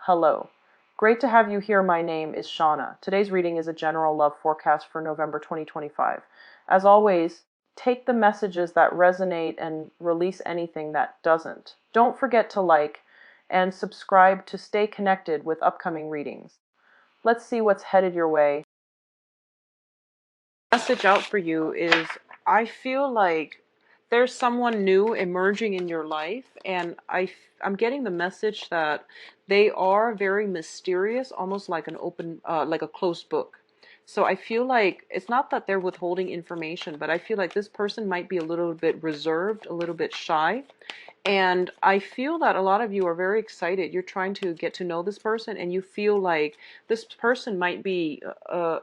Hello. Great to have you here. My name is Shauna. Today's reading is a general love forecast for November 2025. As always, take the messages that resonate and release anything that doesn't. Don't forget to like and subscribe to stay connected with upcoming readings. Let's see what's headed your way. Message out for you is I feel like there's someone new emerging in your life, and I'm getting the message that they are very mysterious, almost like an open like a closed book. So I feel like it's not that they're withholding information, but I feel like this person might be a little bit reserved, a little bit shy. And I feel that a lot of you are very excited. You're trying to get to know this person, and you feel like this person might be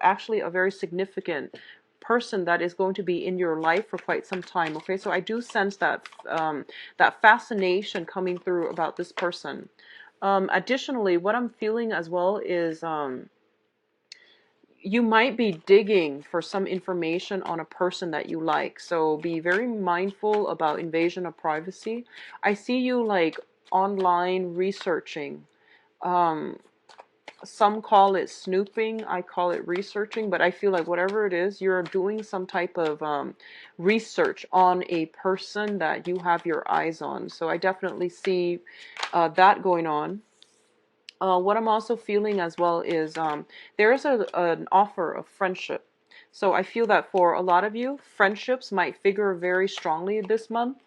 actually a very significant person that is going to be in your life for quite some time. Okay, so I do sense that that fascination coming through about this person. Additionally, what I'm feeling as well is you might be digging for some information on a person that you like. So be very mindful about invasion of privacy. I see you like online researching. Um, some call it snooping, I call it researching, but I feel like whatever it is, you're doing some type of research on a person that you have your eyes on. So I definitely see that going on. What I'm also feeling as well is there is an offer of friendship. So I feel that for a lot of you, friendships might figure very strongly this month.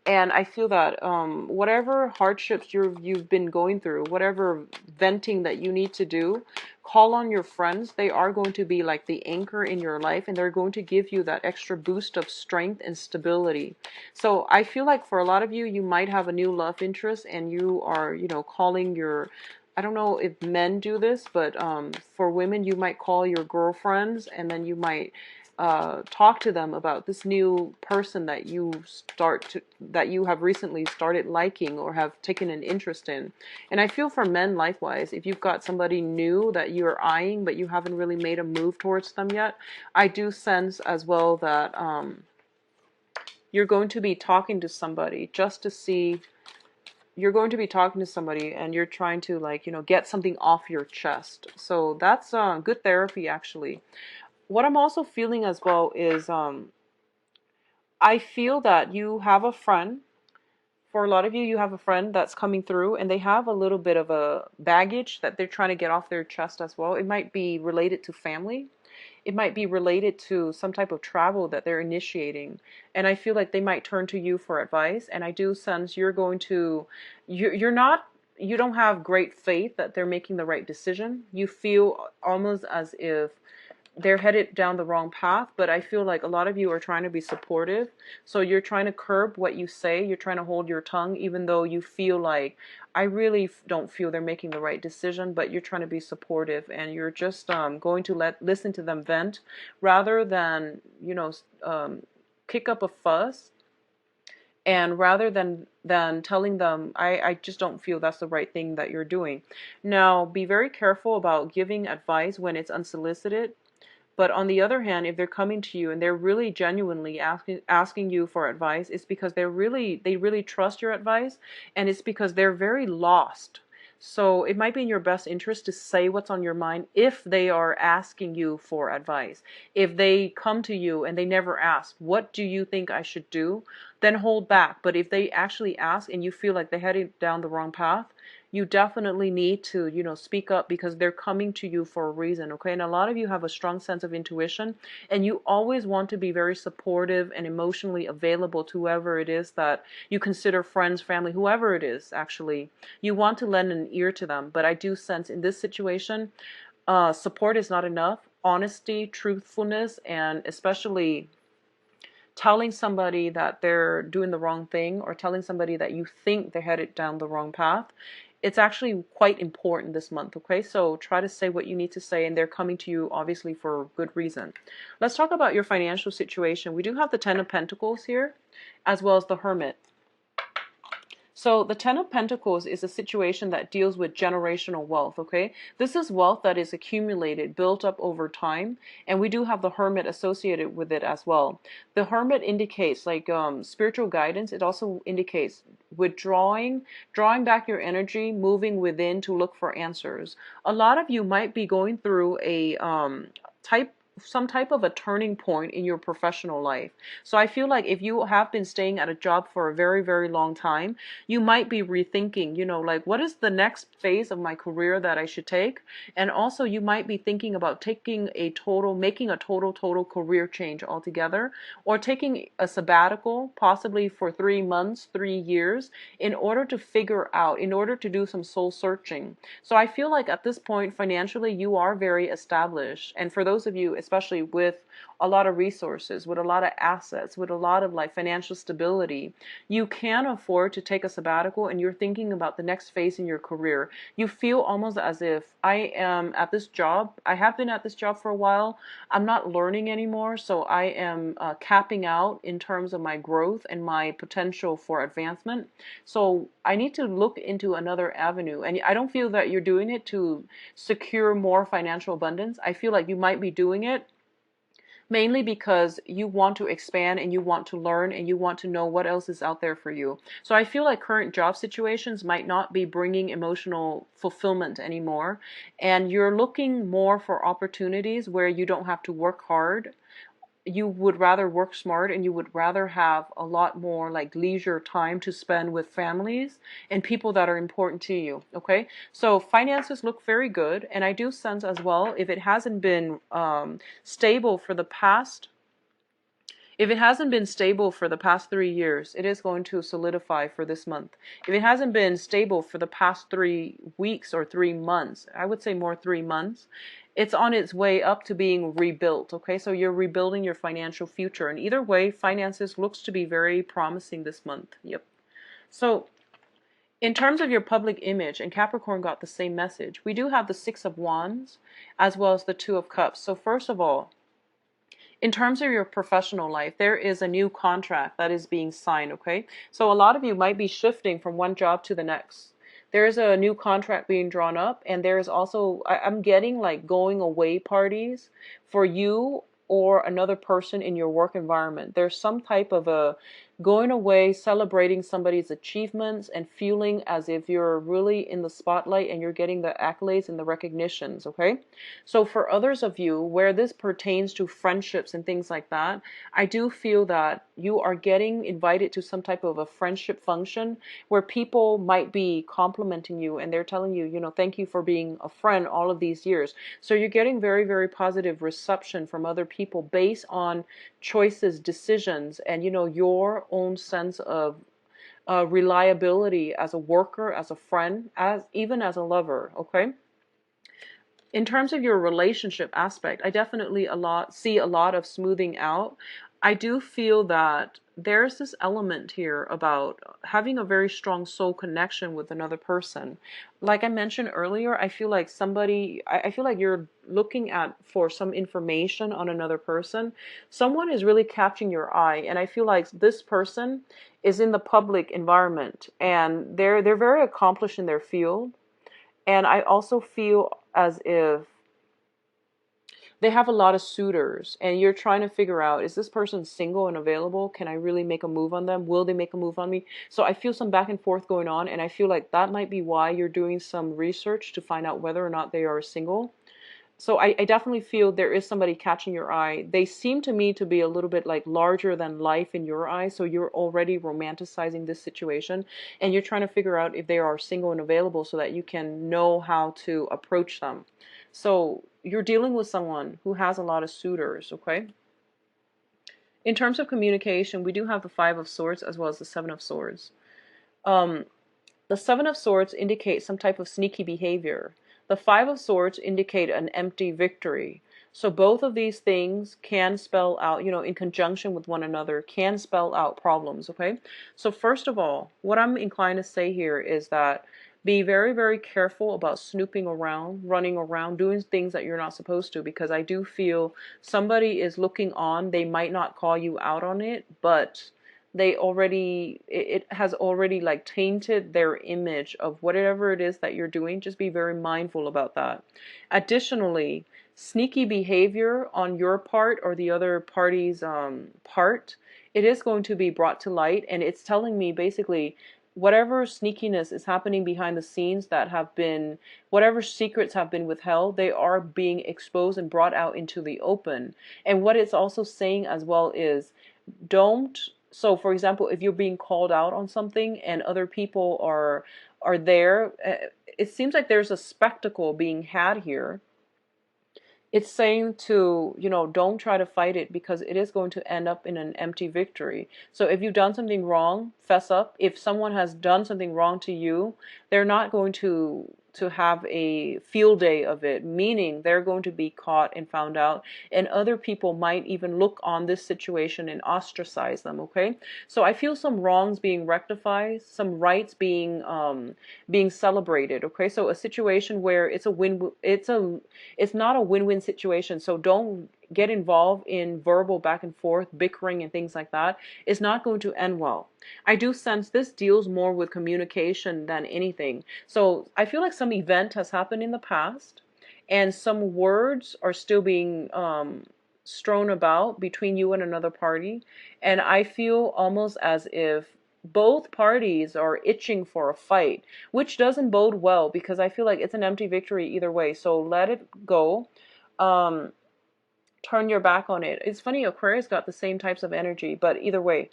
And I feel that whatever hardships you've been going through, whatever venting that you need to do, call on your friends. They are going to be like the anchor in your life, and they're going to give you that extra boost of strength and stability. So I feel like for a lot of you, you might have a new love interest, and you are, calling your, I don't know if men do this, but for women, you might call your girlfriends, and then you might talk to them about this new person that you have recently started liking or have taken an interest in. And I feel for men likewise, if you've got somebody new that you're eyeing but you haven't really made a move towards them yet, I do sense as well that you're going to be talking to somebody just to see. You're going to be talking to somebody and you're trying to, like, get something off your chest. So that's good therapy, actually. What I'm also feeling as well is I feel that you have a friend. For a lot of you, you have a friend that's coming through and they have a little bit of a baggage that they're trying to get off their chest as well. It might be related to family. It might be related to some type of travel that they're initiating. And I feel like they might turn to you for advice. And I do sense you're not, you don't have great faith that they're making the right decision. You feel almost as if they're headed down the wrong path, but I feel like a lot of you are trying to be supportive. So you're trying to curb what you say. You're trying to hold your tongue, even though you feel like, I really don't feel they're making the right decision, but you're trying to be supportive and you're just going to listen to them vent rather than, kick up a fuss. And rather than telling them, I just don't feel that's the right thing that you're doing. Now, be very careful about giving advice when it's unsolicited. But on the other hand, if they're coming to you and they're really genuinely asking you for advice, it's because they really trust your advice, and it's because they're very lost. So it might be in your best interest to say what's on your mind if they are asking you for advice. If they come to you and they never ask, what do you think I should do? Then hold back. But if they actually ask and you feel like they're heading down the wrong path, you definitely need to, speak up because they're coming to you for a reason, okay? And a lot of you have a strong sense of intuition, and you always want to be very supportive and emotionally available to whoever it is that you consider friends, family, whoever it is, actually. You want to lend an ear to them, but I do sense in this situation, support is not enough. Honesty, truthfulness, and especially telling somebody that they're doing the wrong thing or telling somebody that you think they're headed down the wrong path, it's actually quite important this month, okay? So try to say what you need to say, and they're coming to you obviously for good reason. Let's talk about your financial situation. We do have the Ten of Pentacles here, as well as the Hermit. So the Ten of Pentacles is a situation that deals with generational wealth, okay? This is wealth that is accumulated, built up over time, and we do have the Hermit associated with it as well. The Hermit indicates like spiritual guidance. It also indicates withdrawing, drawing back your energy, moving within to look for answers. A lot of you might be going through a type some type of a turning point in your professional life. So I feel like if you have been staying at a job for a very, very long time, you might be rethinking, like what is the next phase of my career that I should take? And also you might be thinking about making a total career change altogether, or taking a sabbatical, possibly for 3 months, 3 years, in order to do some soul searching. So I feel like at this point, financially, you are very established. And for those of you, especially with a lot of resources, with a lot of assets, with a lot of like financial stability, you can afford to take a sabbatical, and you're thinking about the next phase in your career. You feel almost as if I have been at this job for a while. I'm not learning anymore, so I am capping out in terms of my growth and my potential for advancement. So I need to look into another avenue. And I don't feel that you're doing it to secure more financial abundance. I feel like you might be doing it mainly because you want to expand and you want to learn and you want to know what else is out there for you. So I feel like current job situations might not be bringing emotional fulfillment anymore, and you're looking more for opportunities where you don't have to work hard. You would rather work smart, and you would rather have a lot more like leisure time to spend with families and people that are important to you. Okay, so finances look very good, and I do sense as well, if it hasn't been stable for the past if it hasn't been stable for the past 3 years, it is going to solidify for this month. If it hasn't been stable for the past 3 weeks or 3 months, I would say more 3 months, it's on its way up to being rebuilt. Okay, so you're rebuilding your financial future. And either way, finances looks to be very promising this month. Yep. So in terms of your public image, and Capricorn got the same message, we do have the Six of Wands as well as the Two of Cups. So first of all, in terms of your professional life, there is a new contract that is being signed, okay? So a lot of you might be shifting from one job to the next. There is a new contract being drawn up, and there is also, I'm getting like going away parties for you or another person in your work environment. There's some type of a going away, celebrating somebody's achievements and feeling as if you're really in the spotlight and you're getting the accolades and the recognitions, okay? So for others of you, where this pertains to friendships and things like that, I do feel that you are getting invited to some type of a friendship function where people might be complimenting you, and they're telling you, thank you for being a friend all of these years. So you're getting very, very positive reception from other people based on choices, decisions, and your own sense of reliability as a worker, as a friend, even as a lover. Okay. In terms of your relationship aspect, I definitely see a lot of smoothing out. I do feel that there's this element here about having a very strong soul connection with another person. Like I mentioned earlier, I feel like I feel like you're looking for some information on another person. Someone is really catching your eye, and I feel like this person is in the public environment, and they're very accomplished in their field. And I also feel as if they have a lot of suitors, and you're trying to figure out, is this person single and available? Can I really make a move on them? Will they make a move on me? So I feel some back and forth going on, and I feel like that might be why you're doing some research to find out whether or not they are single. So I definitely feel there is somebody catching your eye. They seem to me to be a little bit like larger than life in your eyes. So you're already romanticizing this situation, and you're trying to figure out if they are single and available so that you can know how to approach them. So you're dealing with someone who has a lot of suitors, okay? In terms of communication, we do have the Five of Swords as well as the Seven of Swords. The Seven of Swords indicates some type of sneaky behavior. The Five of Swords indicate an empty victory. So both of these things can spell out, in conjunction with one another, can spell out problems, okay? So first of all, what I'm inclined to say here is that be very, very careful about snooping around, running around, doing things that you're not supposed to, because I do feel somebody is looking on. They might not call you out on it, but it has already like tainted their image of whatever it is that you're doing. Just be very mindful about that. Additionally, sneaky behavior on your part or the other party's part, it is going to be brought to light, and it's telling me basically whatever sneakiness is happening behind the scenes that have been, whatever secrets have been withheld, they are being exposed and brought out into the open. And what it's also saying as well is, don't, so for example, if you're being called out on something and other people are there, it seems like there's a spectacle being had here. It's saying to, don't try to fight it, because it is going to end up in an empty victory. So if you've done something wrong, fess up. If someone has done something wrong to you, they're not going to have a field day of it, meaning they're going to be caught and found out, and other people might even look on this situation and ostracize them. Okay, so I feel some wrongs being rectified, some rights being celebrated. Okay, so a situation where it's a win, it's not a win-win situation. So don't get involved in verbal back and forth, bickering and things like that. It's not going to end well. I do sense this deals more with communication than anything. So I feel like some event has happened in the past, and some words are still being strewn about between you and another party. And I feel almost as if both parties are itching for a fight, which doesn't bode well, because I feel like it's an empty victory either way. So let it go. Turn your back on it. It's funny, Aquarius got the same types of energy, but either way,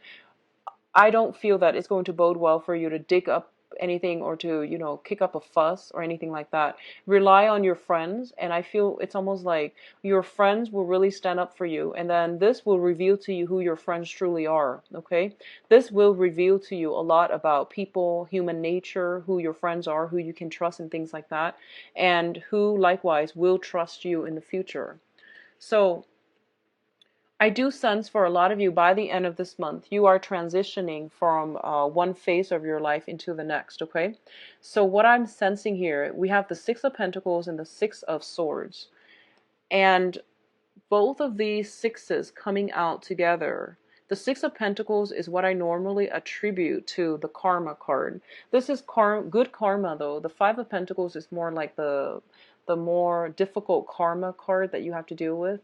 I don't feel that it's going to bode well for you to dig up anything or to, kick up a fuss or anything like that. Rely on your friends, and I feel it's almost like your friends will really stand up for you, and then this will reveal to you who your friends truly are, okay? This will reveal to you a lot about people, human nature, who your friends are, who you can trust and things like that, and who likewise will trust you in the future. So I do sense for a lot of you, by the end of this month, you are transitioning from one phase of your life into the next, okay? So what I'm sensing here, we have the Six of Pentacles and the Six of Swords. And both of these sixes coming out together. The Six of Pentacles is what I normally attribute to the Karma card. This is good karma, though. The Five of Pentacles is more like the more difficult karma card that you have to deal with.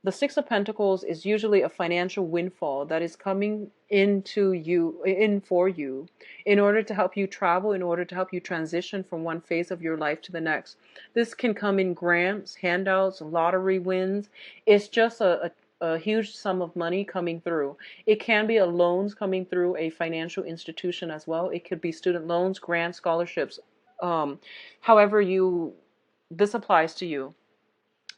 The Six of Pentacles is usually a financial windfall that is coming in for you, in order to help you travel, in order to help you transition from one phase of your life to the next. This can come in grants, handouts, lottery wins. It's just a huge sum of money coming through. It can be a loans coming through a financial institution as well. It could be student loans, grants, scholarships. However this applies to you.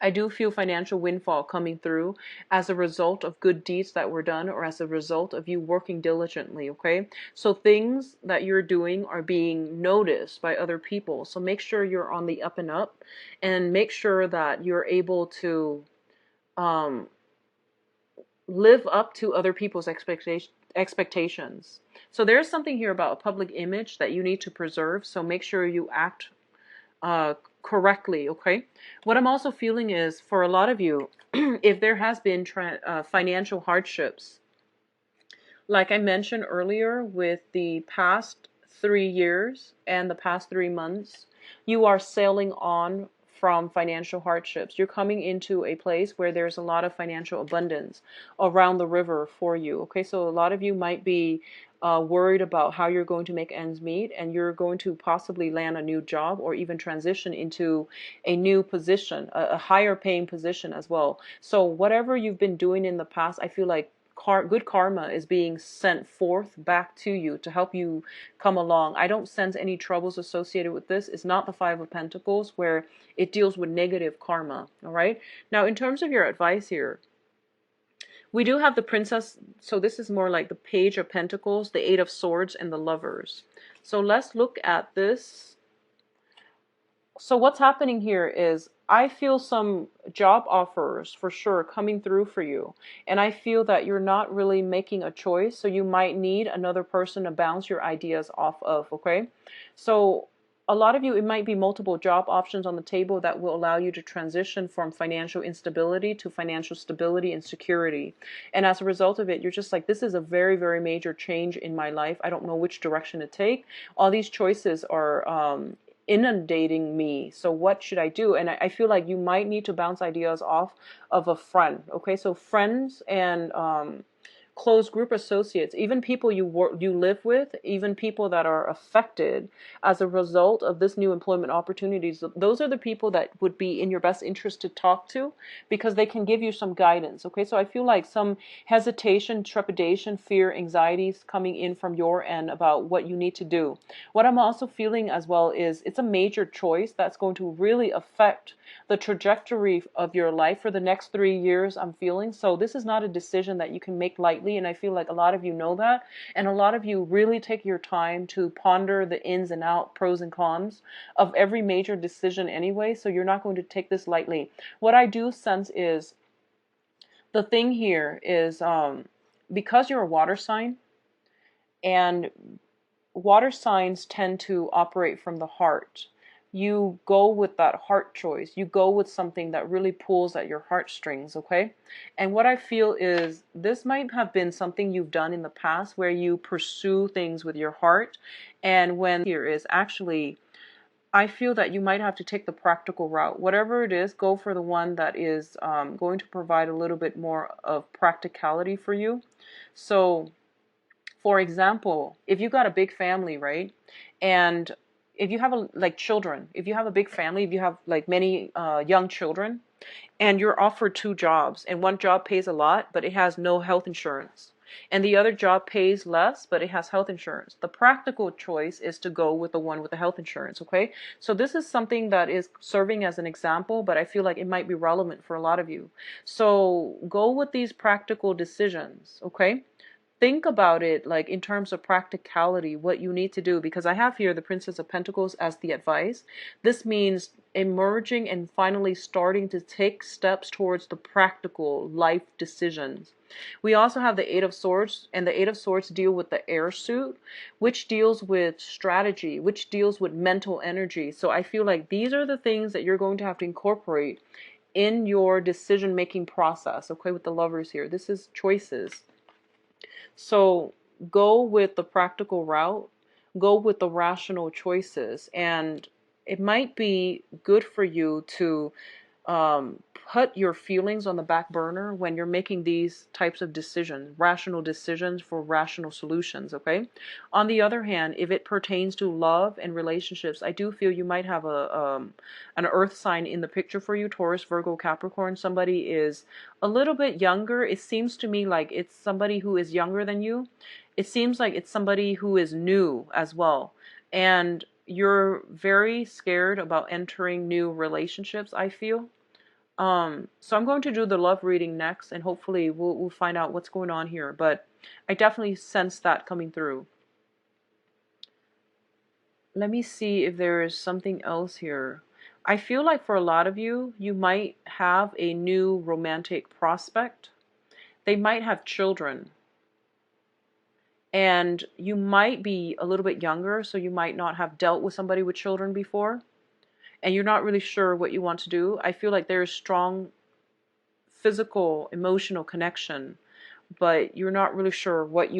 I do feel financial windfall coming through as a result of good deeds that were done, or as a result of you working diligently, okay? So things that you're doing are being noticed by other people. So make sure you're on the up and up, and make sure that you're able to live up to other people's expectations. So there's something here about a public image that you need to preserve. So make sure you act correctly, okay? What I'm also feeling is, for a lot of you, if there has been financial hardships, like I mentioned earlier, with the past 3 years and the past 3 months, you are sailing on from financial hardships. You're coming into a place where there's a lot of financial abundance around the river for you, okay? So a lot of you might be worried about how you're going to make ends meet, and you're going to possibly land a new job, or even transition into a new position, a higher paying position as well. So whatever you've been doing in the past, I feel like good karma is being sent forth back to you to help you come along. I don't sense any troubles associated with this. It's not the Five of Pentacles, where it deals with negative karma. All right. Now, in terms of your advice here, we do have the Princess. So this is more like the Page of Pentacles, the Eight of Swords, and the Lovers. So let's look at this. So what's happening here is, I feel some job offers for sure coming through for you. And I feel that you're not really making a choice. So you might need another person to bounce your ideas off of, okay? So a lot of you, it might be multiple job options on the table that will allow you to transition from financial instability to financial stability and security. And as a result of it, you're just like, this is a very, very major change in my life. I don't know which direction to take. All these choices are inundating me. So what should I do? And I feel like you might need to bounce ideas off of a friend. Okay, so friends and close group associates, even people you live with, even people that are affected as a result of this new employment opportunities, those are the people that would be in your best interest to talk to, because they can give you some guidance. Okay, so I feel like some hesitation, trepidation, fear, anxieties coming in from your end about what you need to do. What I'm also feeling as well is it's a major choice that's going to really affect the trajectory of your life for the next 3 years, I'm feeling. So this is not a decision that you can make lightly, and I feel like a lot of you know that, and a lot of you really take your time to ponder the ins and outs, pros and cons of every major decision anyway, so you're not going to take this lightly. What I do sense is, the thing here is, because you're a water sign, and water signs tend to operate from the heart. You go with that heart choice. You go with something that really pulls at your heartstrings, okay? And what I feel is this might have been something you've done in the past where you pursue things with your heart. And when here is actually, I feel that you might have to take the practical route. Whatever it is, go for the one that is going to provide a little bit more of practicality for you. So, for example, if you got a big family, right? And if you have like children, if you have a big family, if you have like many young children, and you're offered 2 jobs, and one job pays a lot, but it has no health insurance, and the other job pays less, but it has health insurance. The practical choice is to go with the one with the health insurance, okay? So this is something that is serving as an example, but I feel like it might be relevant for a lot of you. So go with these practical decisions, okay? Think about it like in terms of practicality, what you need to do, because I have here the Princess of Pentacles as the advice. This means emerging and finally starting to take steps towards the practical life decisions. We also have the Eight of Swords, and the Eight of Swords deal with the air suit, which deals with strategy, which deals with mental energy. So I feel like these are the things that you're going to have to incorporate in your decision-making process, okay, with the Lovers here. This is choices. So go with the practical route, go with the rational choices, and it might be good for you to put your feelings on the back burner when you're making these types of decisions, rational decisions for rational solutions, okay? On the other hand, if it pertains to love and relationships, I do feel you might have an earth sign in the picture for you, Taurus, Virgo, Capricorn. Somebody is a little bit younger. It seems to me like it's somebody who is younger than you. It seems like it's somebody who is new as well. And you're very scared about entering new relationships, I feel. So I'm going to do the love reading next, and hopefully we'll find out what's going on here. But I definitely sense that coming through. Let me see if there is something else here. I feel like for a lot of you, you might have a new romantic prospect. They might have children. And you might be a little bit younger, so you might not have dealt with somebody with children before. And you're not really sure what you want to do. I feel like there is strong physical, emotional connection, but you're not really sure what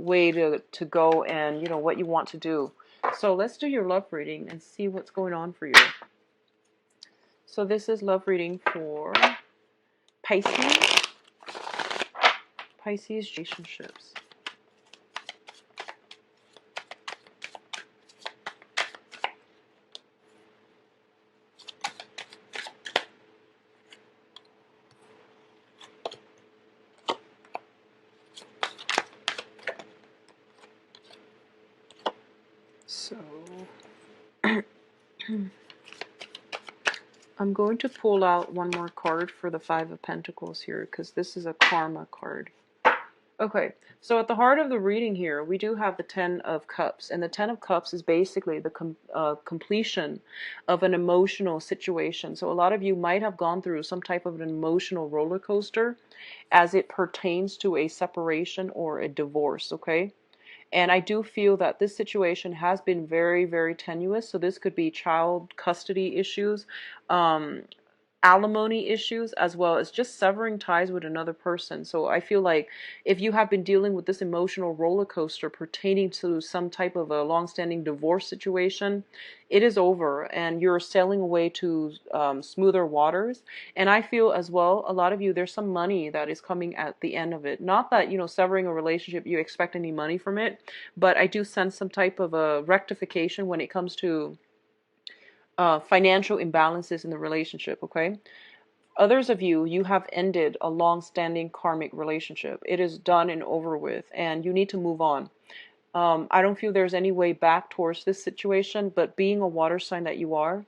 way to go, and what you want to do. So let's do your love reading and see what's going on for you. So this is love reading for Pisces. Pisces relationships. So I'm going to pull out one more card for the Five of Pentacles here, because this is a karma card. Okay, so at the heart of the reading here, we do have the Ten of Cups. And the Ten of Cups is basically the completion of an emotional situation. So a lot of you might have gone through some type of an emotional roller coaster as it pertains to a separation or a divorce, okay? And I do feel that this situation has been very, very tenuous. So this could be child custody issues, um, alimony issues, as well as just severing ties with another person. So I feel like if you have been dealing with this emotional roller coaster pertaining to some type of a long-standing divorce situation, it is over and you're sailing away to smoother waters. And I feel as well, a lot of you, there's some money that is coming at the end of it. Not that, severing a relationship, you expect any money from it, but I do sense some type of a rectification when it comes to financial imbalances in the relationship, okay? Others of you, you have ended a long-standing karmic relationship. It is done and over with, and you need to move on. I don't feel there's any way back towards this situation, but being a water sign that you are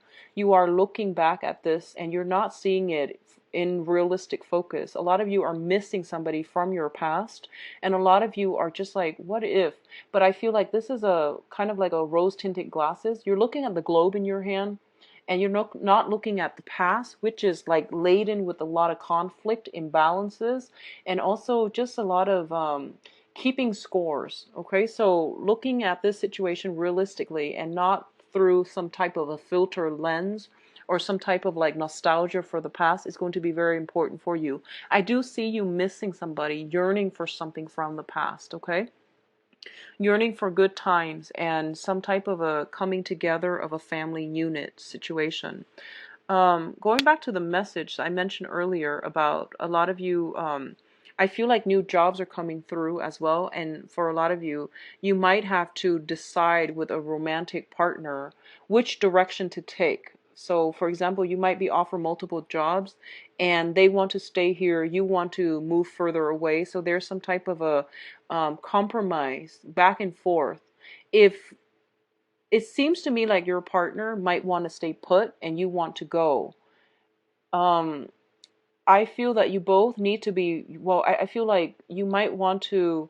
looking back at this and you're not seeing it in realistic focus. A lot of you are missing somebody from your past, and a lot of you are just like, what if? But I feel like this is a kind of like a rose-tinted glasses. You're looking at the globe in your hand, and you're not looking at the past, which is like laden with a lot of conflict, imbalances, and also just a lot of keeping scores. Okay, so looking at this situation realistically and not through some type of a filter lens or some type of like nostalgia for the past is going to be very important for you. I do see you missing somebody, yearning for something from the past, okay? Yearning for good times and some type of a coming together of a family unit situation. Going back to the message I mentioned earlier about a lot of you, I feel like new jobs are coming through as well. And for a lot of you, you might have to decide with a romantic partner which direction to take. So, for example, you might be offered multiple jobs and they want to stay here. You want to move further away. So there's some type of a compromise back and forth. If it seems to me like your partner might want to stay put and you want to go. Um, I feel that you both need to be, well, I feel like you might want to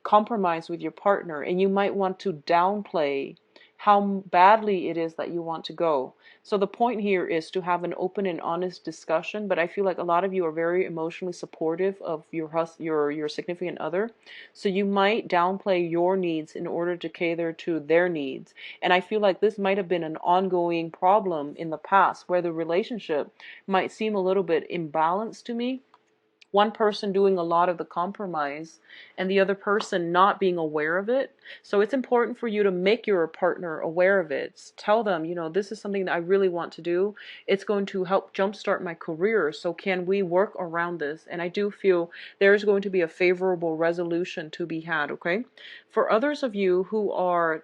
compromise with your partner and you might want to downplay how badly it is that you want to go. So the point here is to have an open and honest discussion, but I feel like a lot of you are very emotionally supportive of your significant other. So you might downplay your needs in order to cater to their needs. And I feel like this might have been an ongoing problem in the past where the relationship might seem a little bit imbalanced to me, one person doing a lot of the compromise and the other person not being aware of it. So it's important for you to make your partner aware of it. Tell them, this is something that I really want to do. It's going to help jumpstart my career. So can we work around this? And I do feel there's going to be a favorable resolution to be had, okay? For others of you who are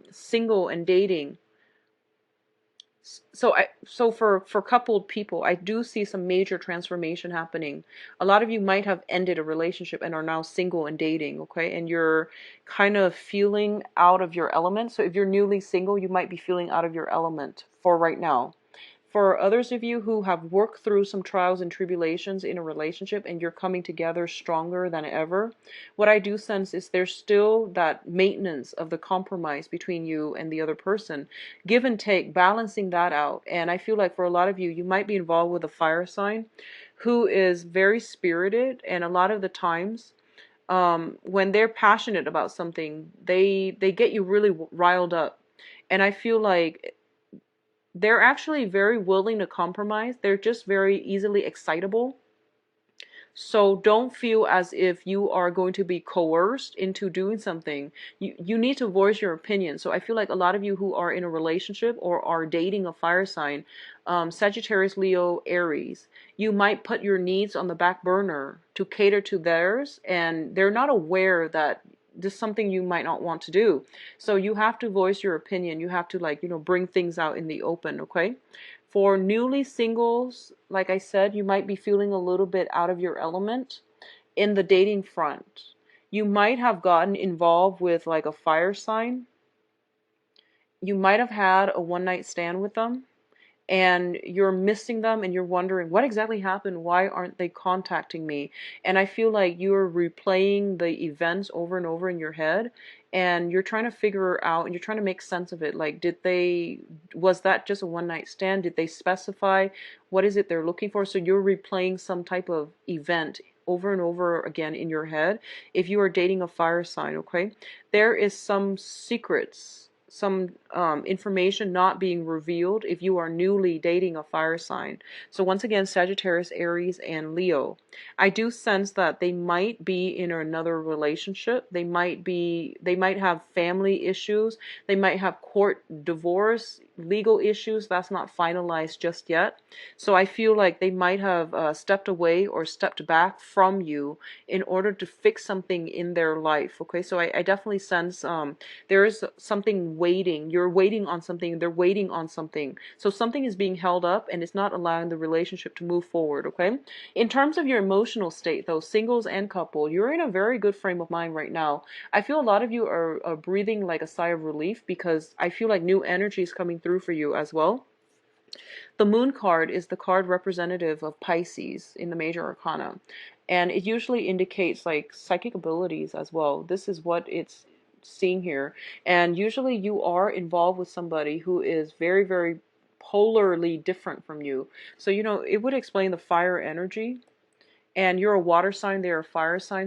single and dating, so for coupled people, I do see some major transformation happening. A lot of you might have ended a relationship and are now single and dating, okay? And you're kind of feeling out of your element. So if you're newly single, you might be feeling out of your element for right now. For others of you who have worked through some trials and tribulations in a relationship and you're coming together stronger than ever, what I do sense is there's still that maintenance of the compromise between you and the other person. Give and take, balancing that out. And I feel like for a lot of you, you might be involved with a fire sign who is very spirited, and a lot of the times when they're passionate about something, they get you really riled up. And I feel like they're actually very willing to compromise. They're just very easily excitable. So don't feel as if you are going to be coerced into doing something. You need to voice your opinion. So I feel like a lot of you who are in a relationship or are dating a fire sign, Sagittarius, Leo, Aries, you might put your needs on the back burner to cater to theirs, and they're not aware that this is something you might not want to do. So you have to voice your opinion. You have to bring things out in the open, okay? For newly singles, like I said, you might be feeling a little bit out of your element in the dating front. You might have gotten involved with like a fire sign. You might have had a one night stand with them, and you're missing them and you're wondering what exactly happened, why aren't they contacting me? And I feel like you're replaying the events over and over in your head, and you're trying to figure out and you're trying to make sense of it. Like, was that just a one night stand? Did they specify what is it they're looking for? So you're replaying some type of event over and over again in your head if you are dating a fire sign, okay? There is some secrets, some information not being revealed if you are newly dating a fire sign. So once again, Sagittarius, Aries, and Leo. I do sense that they might be in another relationship. They might have family issues. They might have court divorce, legal issues. That's not finalized just yet. So I feel like they might have stepped away or stepped back from you in order to fix something in their life. Okay, so I definitely sense there is something waiting. You're waiting on something. They're waiting on something. So something is being held up and it's not allowing the relationship to move forward, okay? In terms of your emotional state, though, singles and couple, you're in a very good frame of mind right now. I feel a lot of you are breathing like a sigh of relief because I feel like new energy is coming through for you as well. The moon card is the card representative of Pisces in the major arcana. And it usually indicates like psychic abilities as well. This is what it's seeing here. And usually you are involved with somebody who is very, very polarly different from you. So, it would explain the fire energy. And you're a water sign, they're a fire sign.